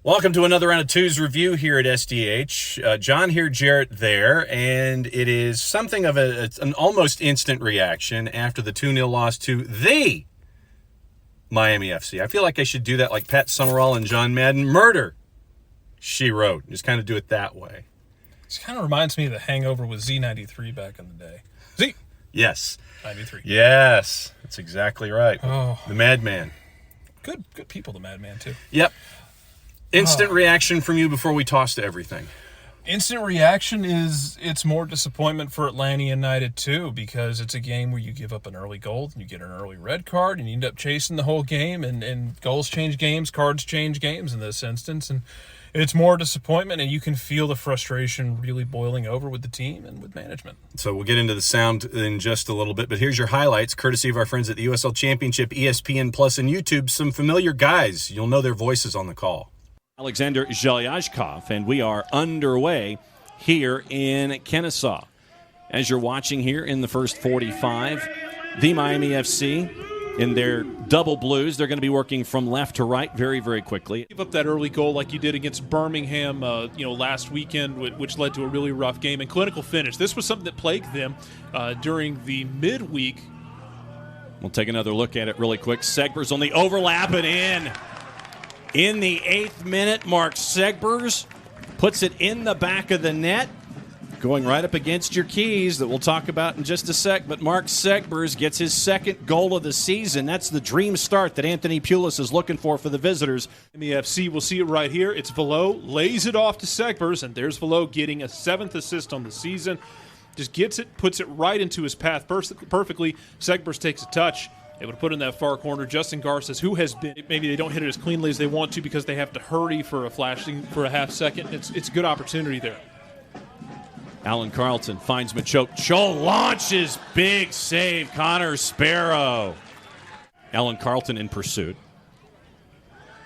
Welcome to another round of 2's review here at SDH. John here, Jarrett there, and it is something of an almost instant reaction after the 2-0 loss to the Miami FC. I feel like I should do that like Pat Summerall and John Madden. Murder, she wrote. Just kind of do it that way. It kind of reminds me of The Hangover with Z93 back in the day. Z! Yes. 93. Yes, that's exactly right. Oh. The Madman. Good people, the Madman, too. Yep. Instant reaction from you before we toss to everything. Instant reaction is it's more disappointment for Atlanta United, too, because it's a game where you give up an early goal, and you get an early red card, and you end up chasing the whole game, and goals change games, cards change games in this instance, and it's more disappointment, and you can feel the frustration really boiling over with the team and with management. So we'll get into the sound in just a little bit, but here's your highlights, courtesy of our friends at the USL Championship, ESPN Plus, and YouTube. Some familiar guys. You'll know their voices on the call. Alexander Zhelyazhkov, and we are underway here in Kennesaw. As you're watching here in the first 45, the Miami FC in their double blues, they're going to be working from left to right very, very quickly. Give up that early goal like you did against Birmingham, last weekend, which led to a really rough game and clinical finish. This was something that plagued them during the midweek. We'll take another look at it really quick. Segbers on the overlap and in. In the 8th minute, Mark Segbers puts it in the back of the net, going right up against your keys that we'll talk about in just a sec. But Mark Segbers gets his second goal of the season. That's the dream start that Anthony Pulis is looking for the visitors. In the FC, we'll see it right here. It's Velo, lays it off to Segbers, and there's Velo getting a 7th assist on the season. Just gets it, puts it right into his path perfectly. Segbers takes a touch. Able to put in that far corner. Justin Garces, who has been, maybe they don't hit it as cleanly as they want to because they have to hurry for a flashing for a half second. It's a good opportunity there. Alan Carlton finds Machoke. Chol launches. Big save. Connor Sparrow. Alan Carlton in pursuit.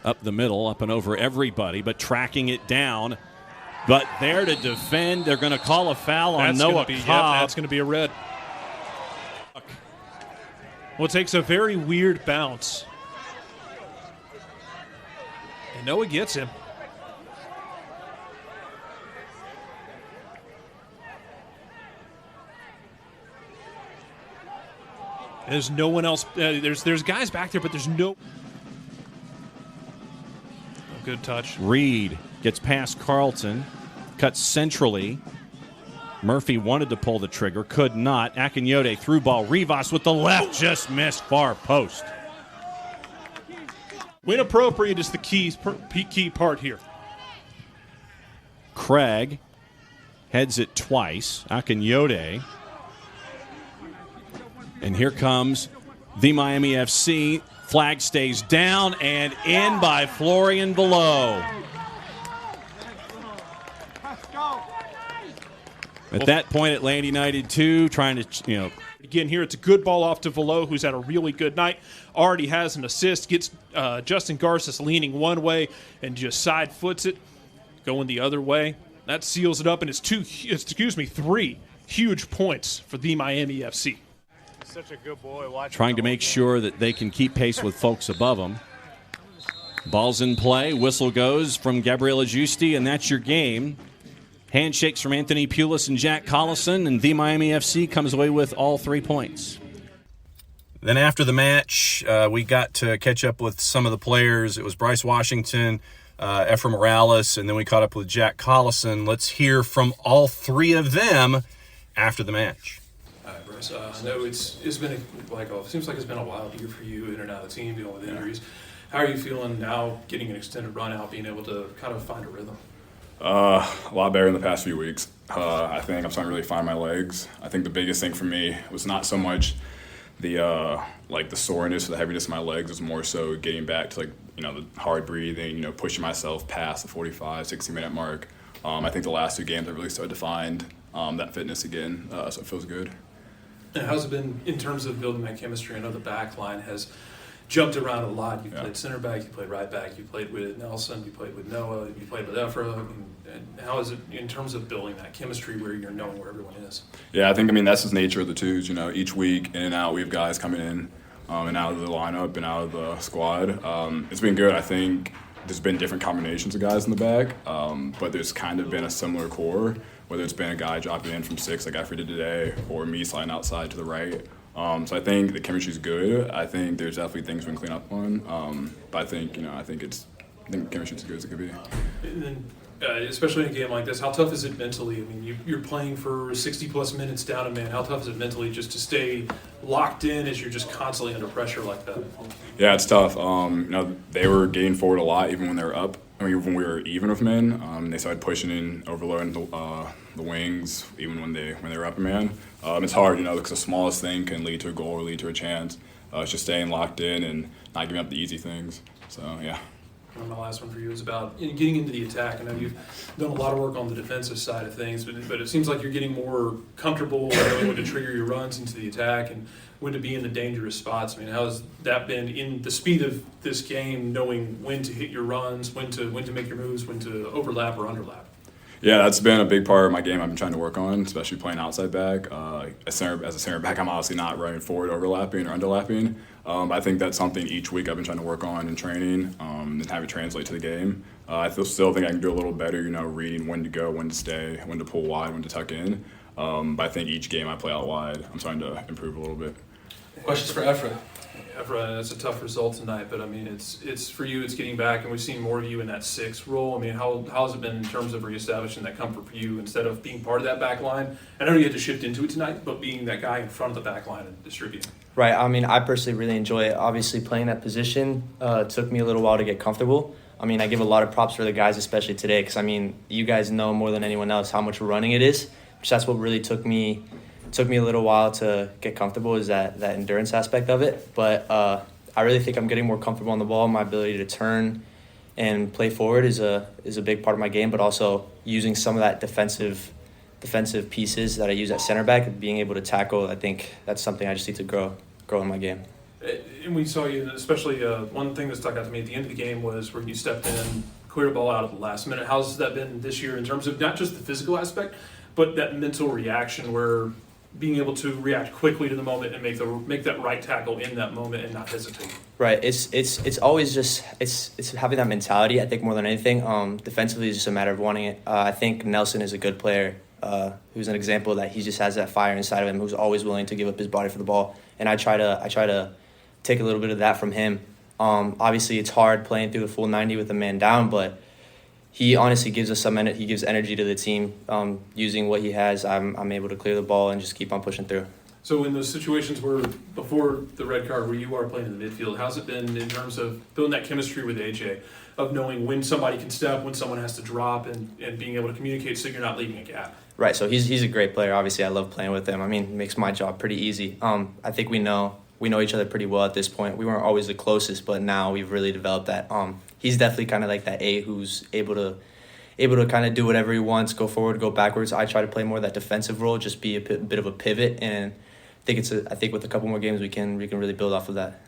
Up the middle, up and over everybody, but tracking it down. But there to defend. They're going to call a foul on Noah Cobb. That's going to be a red. Well, it takes a very weird bounce. And Noah gets him. There's no one else. There's guys back there, but there's no. Good touch. Reed gets past Carlton, cuts centrally. Murphy wanted to pull the trigger, could not. Akinyote through ball. Rivas with the left, just missed far post. When appropriate is the key part here. Craig heads it twice. Akinyote. And here comes the Miami FC. Flag stays down and in by Florian Velo. At that point, Atlanta United 2 trying to, Again, here it's a good ball off to Velo, who's had a really good night. Already has an assist. Gets Justin Garces leaning one way and just side foots it, going the other way. That seals it up, and it's 3 huge points for the Miami FC. Such a good boy. Trying to make sure that they can keep pace with folks above them. Ball's in play. Whistle goes from Gabriela Giusti, and that's your game. Handshakes from Anthony Pulis and Jack Collison, and the Miami FC comes away with all 3 points. Then after the match, we got to catch up with some of the players. It was Bryce Washington, Efrain Morales, and then we caught up with Jack Collison. Let's hear from all 3 of them after the match. All right, Bryce. I know it's been seems like it's been a wild year for you in and out of the team, dealing with injuries. How are you feeling now, getting an extended run out, being able to kind of find a rhythm? A lot better in the past few weeks. I think I'm starting to really find my legs. I think the biggest thing for me was not so much the soreness or the heaviness of my legs. It was more so getting back to the hard breathing, pushing myself past the 45, 60-minute mark. I think the last 2 games I really started to find that fitness again, so it feels good. And how's it been in terms of building that chemistry? I know the back line has jumped around a lot. You played center back, you played right back, you played with Nelson, you played with Noah, you played with Efra. And how is it in terms of building that chemistry where you're knowing where everyone is? Yeah, I think that's the nature of the 2's. Each week in and out we have guys coming in and out of the lineup and out of the squad. It's been good. I think there's been different combinations of guys in the back, but there's kind of been a similar core, whether it's been a guy dropping in from 6 like Efrain did today, or me sliding outside to the right. So I think the chemistry's good. I think there's definitely things we can clean up on, but I think the chemistry's as good as it could be. And then, especially in a game like this, how tough is it mentally? I mean, you're playing for 60-plus minutes down a man. How tough is it mentally just to stay locked in as you're just constantly under pressure like that? Yeah, it's tough. They were getting forward a lot even when they were up. I mean, when we were even with men, they started pushing in, overloading the wings, even when they were up a man. It's hard, because the smallest thing can lead to a goal or lead to a chance. It's just staying locked in and not giving up the easy things. So, yeah. And my last one for you is about getting into the attack. I know you've done a lot of work on the defensive side of things, but it seems like you're getting more comfortable knowing when to trigger your runs into the attack and when to be in the dangerous spots. I mean, how has that been in the speed of this game, knowing when to hit your runs, when to make your moves, when to overlap or underlap? Yeah, that's been a big part of my game I've been trying to work on, especially playing outside back. As a center back, I'm obviously not running forward, overlapping, or underlapping. I think that's something each week I've been trying to work on in training and have it translate to the game. I still think I can do a little better, reading when to go, when to stay, when to pull wide, when to tuck in. But I think each game I play out wide, I'm starting to improve a little bit. Questions for Efrain? Efrain, it's a tough result tonight, but I mean, it's for you. It's getting back, and we've seen more of you in that 6 role. I mean, how has it been in terms of reestablishing that comfort for you instead of being part of that back line? I know you had to shift into it tonight, but being that guy in front of the back line and distributing. Right. I mean, I personally really enjoy it. Obviously, playing that position took me a little while to get comfortable. I mean, I give a lot of props for the guys, especially today, because I mean, you guys know more than anyone else how much running it is. So that's what really took me a little while to get comfortable, is that endurance aspect of it. But I really think I'm getting more comfortable on the ball. My ability to turn and play forward is a big part of my game, but also using some of that defensive pieces that I use at center back and being able to tackle. I think that's something I just need to grow in my game. And we saw you, especially one thing that stuck out to me at the end of the game was where you stepped in, cleared a ball out at the last minute. How's that been this year in terms of not just the physical aspect, but that mental reaction where being able to react quickly to the moment and make that right tackle in that moment and not hesitate? Right. It's always just it's having that mentality. I think more than anything, defensively is just a matter of wanting it. I think Nelson is a good player. Who's an example that he just has that fire inside of him, who's always willing to give up his body for the ball. And I try to take a little bit of that from him. Obviously, it's hard playing through the full 90 with a man down, but he honestly gives us he gives energy to the team. Using what he has, I'm able to clear the ball and just keep on pushing through. So in those situations where, before the red card, where you are playing in the midfield, how's it been in terms of building that chemistry with AJ, of knowing when somebody can step, when someone has to drop, and being able to communicate so you're not leaving a gap? Right, so he's a great player. Obviously, I love playing with him. I mean, it makes my job pretty easy. I think we know each other pretty well at this point. We weren't always the closest, but now we've really developed that. He's definitely kind of like that who's able to kind of do whatever he wants, go forward, go backwards. I try to play more of that defensive role, just be a bit of a pivot, and I think with a couple more games we can really build off of that.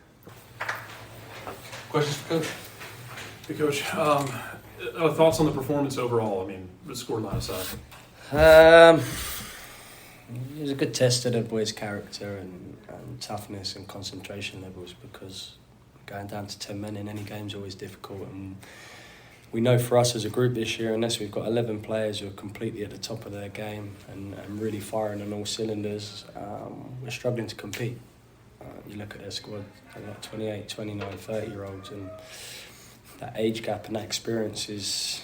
Questions for Coach? Hey, Coach, thoughts on the performance overall? I mean, the scoreline aside. It was a good test of the boys' character and toughness and concentration levels, because going down to 10 men in any game is always difficult. And we know for us as a group this year, unless we've got 11 players who are completely at the top of their game and really firing on all cylinders, we're struggling to compete. You look at their squad, they're like 28, 29, 30-year-olds, and that age gap and that experience is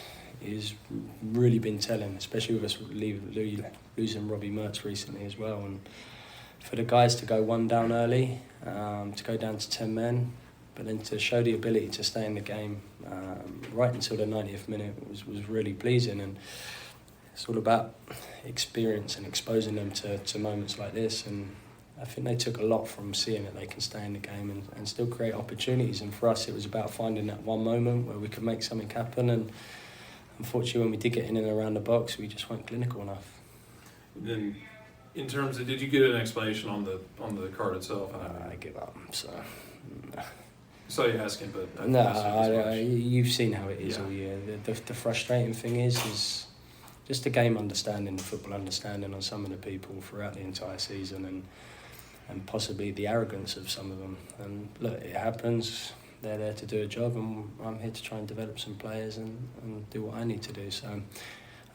really been telling, especially with us losing Robbie Mertz recently as well. And for the guys to go one down early, to go down to 10 men, but then to show the ability to stay in the game right until the 90th minute was really pleasing. And it's all about experience and exposing them to moments like this. And I think they took a lot from seeing that they can stay in the game and still create opportunities. And for us, it was about finding that one moment where we could make something happen. And unfortunately, when we did get in and around the box, we just weren't clinical enough. Then, in terms of, did you get an explanation on the card itself? I give up. So. I saw you asking, but you've seen how it is all year. The frustrating thing is just the game understanding, the football understanding on some of the people throughout the entire season, and possibly the arrogance of some of them. And look, it happens. they're there to do a job, and I'm here to try and develop some players and do what I need to do. So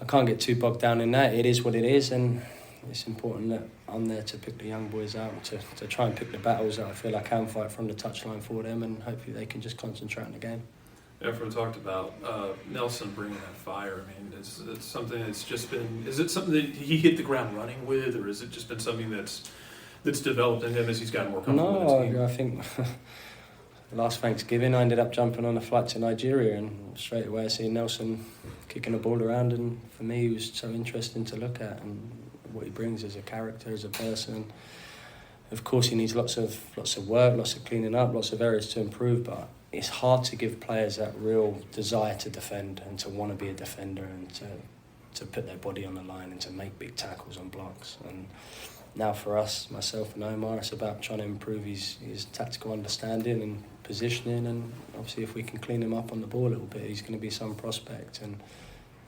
I can't get too bogged down in that. It is what it is, and it's important that I'm there to pick the young boys out, to try and pick the battles that I feel I can fight from the touchline for them, and hopefully they can just concentrate on the game. Efrain talked about Nelson bringing that fire. I mean, it's something that's just been. Is it something that he hit the ground running with, or has it just been something that's developed in him as he's gotten more comfortable with his game? No, I think last Thanksgiving I ended up jumping on a flight to Nigeria, and straight away I see Nelson kicking the ball around, and for me he was so interesting to look at, and what he brings as a character, as a person. Of course he needs lots of work, lots of cleaning up, lots of areas to improve, but it's hard to give players that real desire to defend and to want to be a defender and to put their body on the line and to make big tackles on blocks. And now for us, myself and Omar, it's about trying to improve his tactical understanding and positioning, and obviously if we can clean him up on the ball a little bit, he's going to be some prospect. And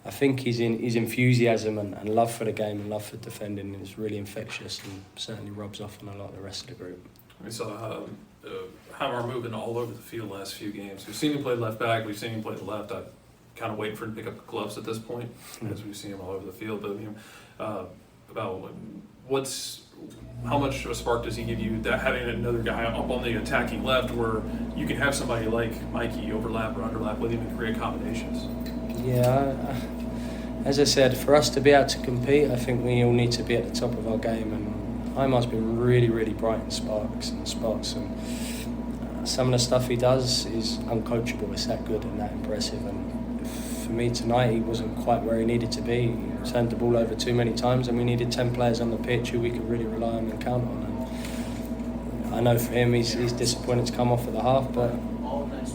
I think his enthusiasm and love for the game and love for defending is really infectious, and certainly rubs off on a lot of the rest of the group. We saw Hamar moving all over the field last few games. We've seen him play left back. We've seen him play the left. I'm kind of waiting for him to pick up the gloves at this point, because we've seen him all over the field. But I mean, about how much of a spark does he give you, that having another guy up on the attacking left, where you can have somebody like Mikey overlap or underlap with him and create combinations? Yeah, as I said, for us to be able to compete, I think we all need to be at the top of our game, and Imar's been really, really bright in spots, and some of the stuff he does is uncoachable. It's that good and that impressive, and for me tonight he wasn't quite where he needed to be. He turned the ball over too many times, and we needed 10 players on the pitch who we could really rely on and count on. And I know for him he's disappointed to come off at the half, but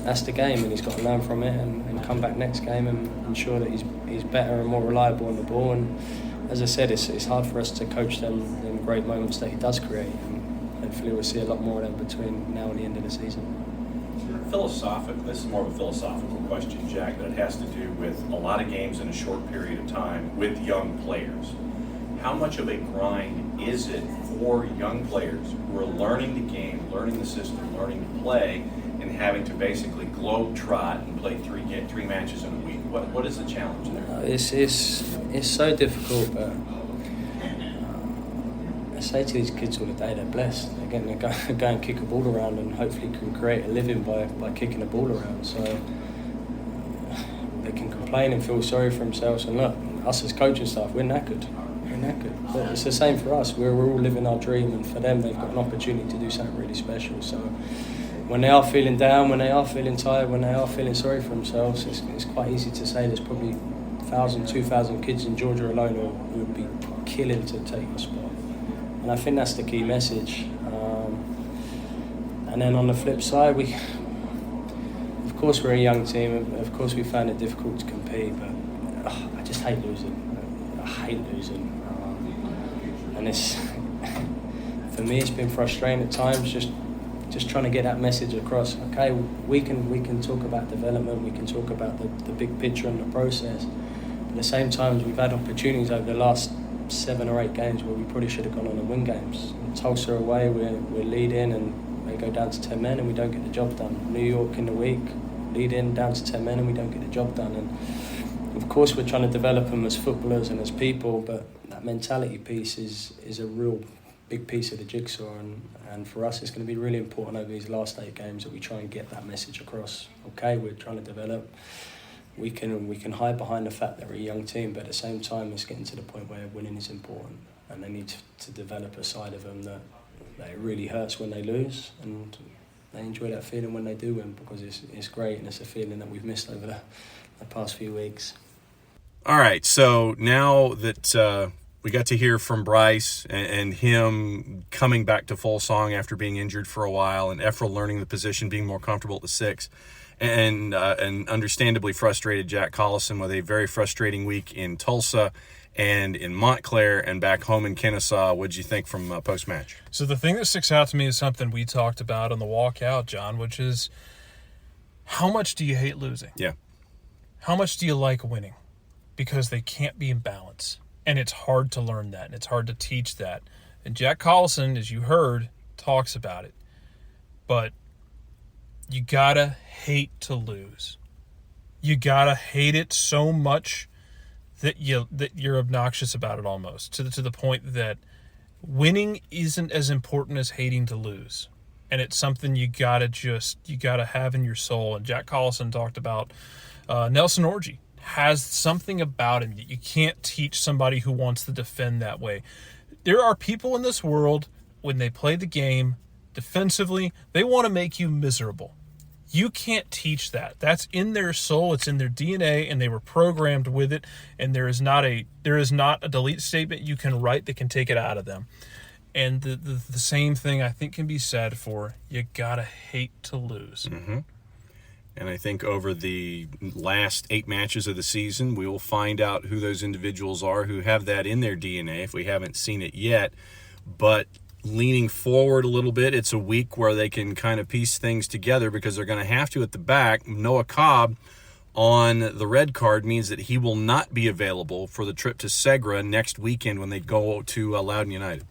that's the game, and he's got to learn from it and come back next game and ensure that he's better and more reliable on the ball. And as I said, it's hard for us to coach them in great moments that he does create, and hopefully we'll see a lot more of them between now and the end of the season. Philosophical, this is more of a philosophical question, Jack, that has to do with a lot of games in a short period of time with young players. How much of a grind is it for young players who are learning the game, learning the system, learning to play, and having to basically globe trot and play three matches in a week? What is the challenge there? It's so difficult, but I say to these kids all the day, they're blessed. They're getting to go and kick a ball around, and hopefully can create a living by kicking a ball around. So they can complain and feel sorry for themselves. And look, us as coaching staff, we're knackered. But it's the same for us. We're all living our dream, and for them, they've got an opportunity to do something really special. So when they are feeling down, when they are feeling tired, when they are feeling sorry for themselves, it's quite easy to say there's probably 1,000, 2,000 kids in Georgia alone who would be killing to take your spot. And I think that's the key message. And then on the flip side, of course we're a young team, of course we found it difficult to compete, but I just hate losing. I hate losing. And for me it's been frustrating at times, just trying to get that message across. Okay, we can talk about development, we can talk about the big picture and the process. But at the same time, we've had opportunities over the last 7 or 8 games where we probably should have gone on and win games. In Tulsa away, we're leading and they go down to 10 men and we don't get the job done. New York in the week, lead in down to 10 men and we don't get the job done. And of course we're trying to develop them as footballers and as people, but that mentality piece is a real big piece of the jigsaw, and for us it's going to be really important over these last 8 games that we try and get that message across. Okay, we're trying to develop. We can hide behind the fact that we're a young team, but at the same time it's getting to the point where winning is important, and they need to develop a side of them that it really hurts when they lose, and they enjoy that feeling when they do win, because it's great, and it's a feeling that we've missed over the past few weeks. All right, so now that we got to hear from Bryce and him coming back to full song after being injured for a while, and Efrain learning the position, being more comfortable at the 6, and understandably frustrated Jack Collison with a very frustrating week in Tulsa and in Montclair and back home in Kennesaw. What'd you think from post-match? So the thing that sticks out to me is something we talked about on the walk out, John, which is how much do you hate losing? Yeah. How much do you like winning? Because they can't be in balance. And it's hard to learn that, and it's hard to teach that. And Jack Collison, as you heard, talks about it. But you gotta hate to lose. You gotta hate it so much that you're obnoxious about it almost, to the point that winning isn't as important as hating to lose. And it's something you gotta have in your soul. And Jack Collison talked about Nelson Orji has something about him that you can't teach somebody who wants to defend that way. There are people in this world, when they play the game defensively, they want to make you miserable. You can't teach that. That's in their soul. It's in their DNA, and they were programmed with it. And there is not a delete statement you can write that can take it out of them. And the same thing I think can be said for you gotta hate to lose. Mm-hmm. And I think over the last 8 matches of the season, we will find out who those individuals are who have that in their DNA if we haven't seen it yet. But leaning forward a little bit, it's a week where they can kind of piece things together because they're going to have to at the back. Noah Cobb on the red card means that he will not be available for the trip to Segra next weekend when they go to Loudoun United.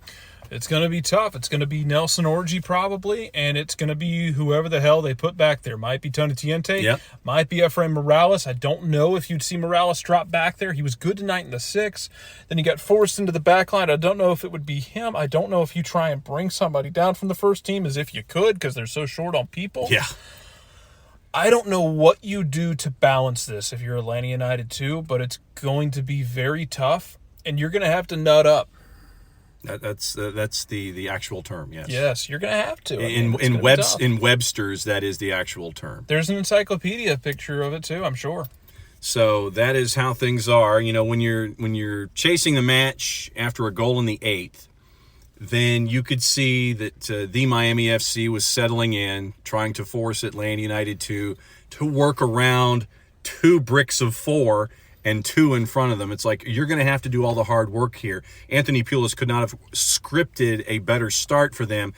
It's going to be tough. It's going to be Nelson Orji probably, and it's going to be whoever the hell they put back there. Might be Tony Tiente. Yep. Might be Efrain Morales. I don't know if you'd see Morales drop back there. He was good tonight in the 6. Then he got forced into the back line. I don't know if it would be him. I don't know if you try and bring somebody down from the first team as if you could because they're so short on people. Yeah. I don't know what you do to balance this if you're Atlanta United too, but it's going to be very tough, and you're going to have to nut up. That's the actual term, yes. Yes, you're going to have to. In Webster's, that is the actual term. There's an encyclopedia picture of it too, I'm sure. So that is how things are. You know, when you're chasing the match after a goal in the 8th, then you could see that the Miami FC was settling in, trying to force Atlanta United to work around 2 bricks of 4 and 2 in front of them. It's like, you're going to have to do all the hard work here. Anthony Pulis could not have scripted a better start for them.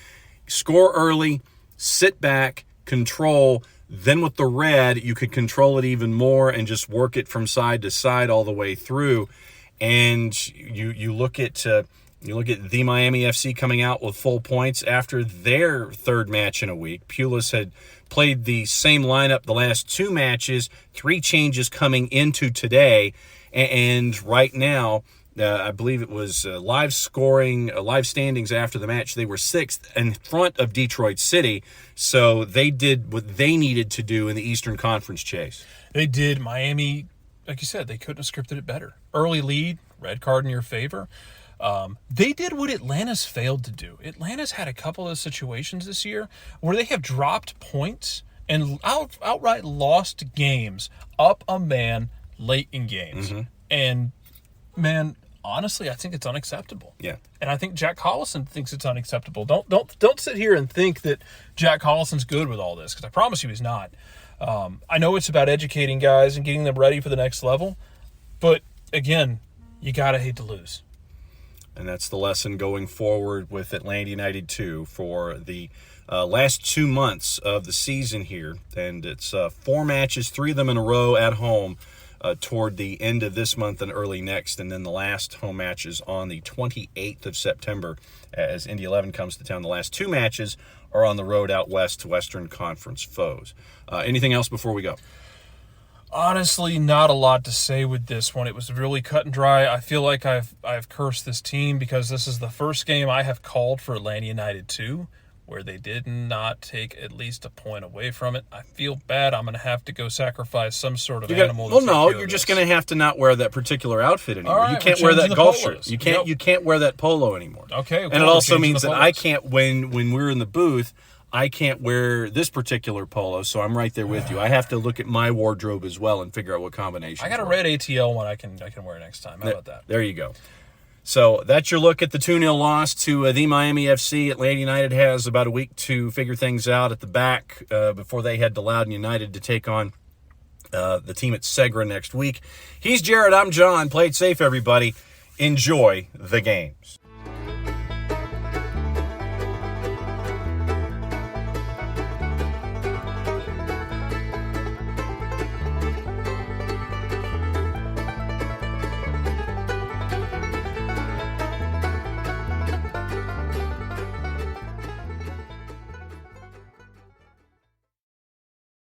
Score early, sit back, control. Then with the red, you could control it even more and just work it from side to side all the way through. And you look at the Miami FC coming out with full points after their 3rd match in a week. Pulis had played the same lineup the last 2 matches, 3 changes coming into today. And right now, I believe it was live standings after the match. They were 6th in front of Detroit City. So they did what they needed to do in the Eastern Conference chase. They did. Miami, like you said, they couldn't have scripted it better. Early lead, red card in your favor. They did what Atlanta's failed to do. Atlanta's had a couple of situations this year where they have dropped points and outright lost games up a man late in games. Mm-hmm. And, man, honestly, I think it's unacceptable. Yeah. And I think Jack Collison thinks it's unacceptable. Don't sit here and think that Jack Collison's good with all this, because I promise you he's not. I know it's about educating guys and getting them ready for the next level, but, again, you got to hate to lose. And that's the lesson going forward with Atlanta United 2 for the last 2 months of the season here. And it's 4 matches, 3 of them in a row at home toward the end of this month and early next. And then the last home matches on the 28th of September as Indy 11 comes to town. The last 2 matches are on the road out west to Western Conference foes. Anything else before we go? Honestly, not a lot to say with this one. It was really cut and dry. I feel like I've cursed this team because this is the first game I have called for Atlanta United 2 where they did not take at least a point away from it. I feel bad. I'm going to have to go sacrifice some sort of animal. Well, no, you're just going to have to not wear that particular outfit anymore. Right, you can't wear that golf shirt. You can't. Nope. You can't wear that polo anymore. Okay. And it also means that I can't. When we're in the booth, I can't wear this particular polo, so I'm right there with you. I have to look at my wardrobe as well and figure out what combination. I got a red ATL one I can wear next time. How about that? There you go. So that's your look at the 2-0 loss to the Miami FC. Atlanta United has about a week to figure things out at the back before they head to Loudoun United to take on the team at Segra next week. He's Jarrett. I'm Jon. Play it safe, everybody. Enjoy the games.